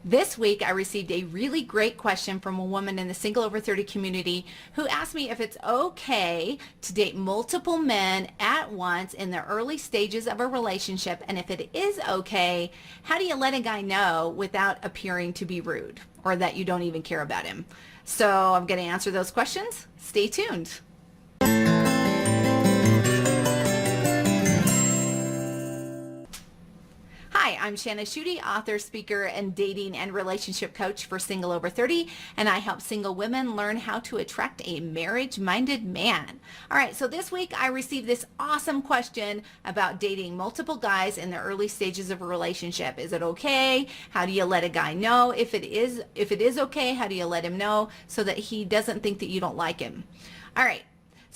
This week, I received a really great question from a woman in the Single Over 30 community who asked me if it's okay to date multiple men at once in the early stages of a relationship, and if it is okay, how do you let a guy know without appearing to be rude or that you don't even care about him? So I'm going to answer those questions. Stay tuned. Hi, I'm Shana Schutte, author, speaker, and dating and relationship coach for Single Over 30, and I help single women learn how to attract a marriage-minded man. All right, so this week I received this awesome question about dating multiple guys in the early stages of a relationship. Is it okay? How do you let a guy know? If it is okay, how do you let him know so that he doesn't think that you don't like him? All right.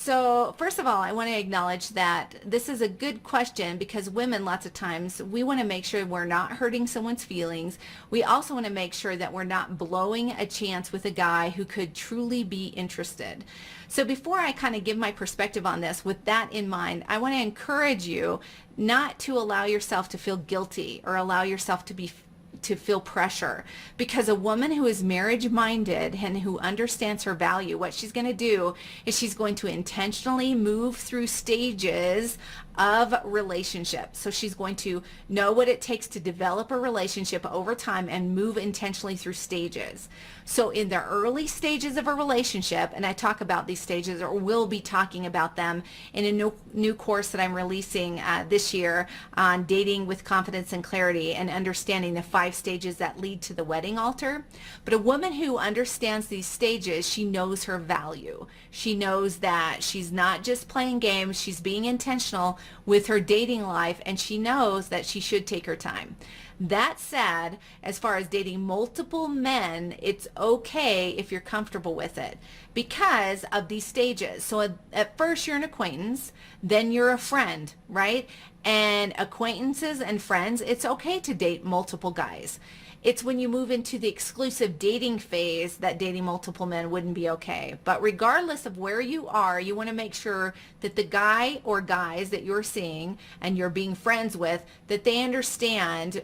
So first of all, I want to acknowledge that this is a good question because women, lots of times, we want to make sure we're not hurting someone's feelings. We also want to make sure that we're not blowing a chance with a guy who could truly be interested. So before I kind of give my perspective on this, with that in mind, I want to encourage you not to allow yourself to feel guilty or allow yourself to feel pressure, because a woman who is marriage minded and who understands her value, what she's going to do is she's going to intentionally move through stages of relationship. So she's going to know what it takes to develop a relationship over time and move intentionally through stages. So in the early stages of a relationship, and I talk about these stages or will be talking about them in a new course that I'm releasing this year on dating with confidence and clarity and understanding the 5 stages that lead to the wedding altar. But a woman who understands these stages, she knows her value. She knows that she's not just playing games, she's being intentional with her dating life, and she knows that she should take her time. That said, as far as dating multiple men, it's okay if you're comfortable with it because of these stages. So at first you're an acquaintance, then you're a friend, right? And acquaintances and friends, it's okay to date multiple guys. It's when you move into the exclusive dating phase that dating multiple men wouldn't be okay. But regardless of where you are, you want to make sure that the guy or guys that you're seeing and you're being friends with, that they understand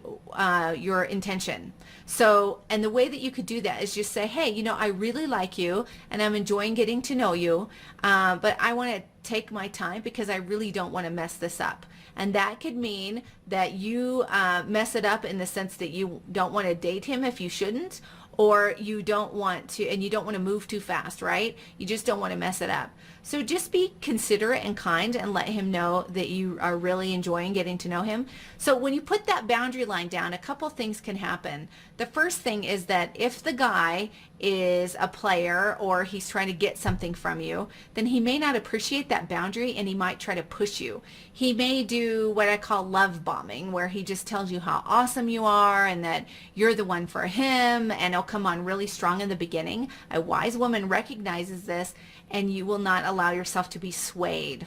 your intention. So, and the way that you could do that is just say, hey, I really like you and I'm enjoying getting to know you, but I want to take my time because I really don't want to mess this up. And that could mean that you mess it up in the sense that you don't want to date him if you shouldn't, or you don't want to, and you don't want to move too fast, right? You just don't want to mess it up. So just be considerate and kind and let him know that you are really enjoying getting to know him. So when you put that boundary line down, a couple things can happen. The first thing is that if the guy is a player or he's trying to get something from you, then he may not appreciate that boundary and he might try to push you. He may do what I call love bombing, where he just tells you how awesome you are and that you're the one for him, and he'll come on really strong in the beginning. A wise woman recognizes this, and you will not allow yourself to be swayed.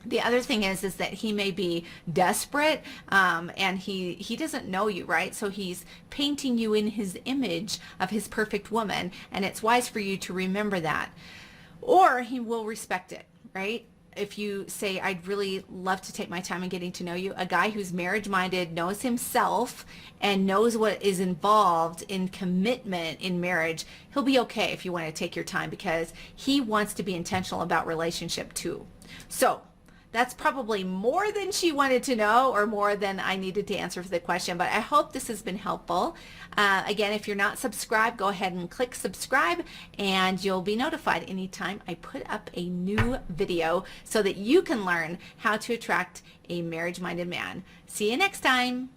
The other thing is that he may be desperate and he doesn't know you, right? So he's painting you in his image of his perfect woman, and it's wise for you to remember that. Or he will respect it, right? If you say, I'd really love to take my time in getting to know you, a guy who's marriage-minded, knows himself, and knows what is involved in commitment in marriage, he'll be okay if you want to take your time because he wants to be intentional about relationship too. So that's probably more than she wanted to know or more than I needed to answer for the question, but I hope this has been helpful. Again, if you're not subscribed, go ahead and click subscribe and you'll be notified anytime I put up a new video so that you can learn how to attract a marriage-minded man. See you next time.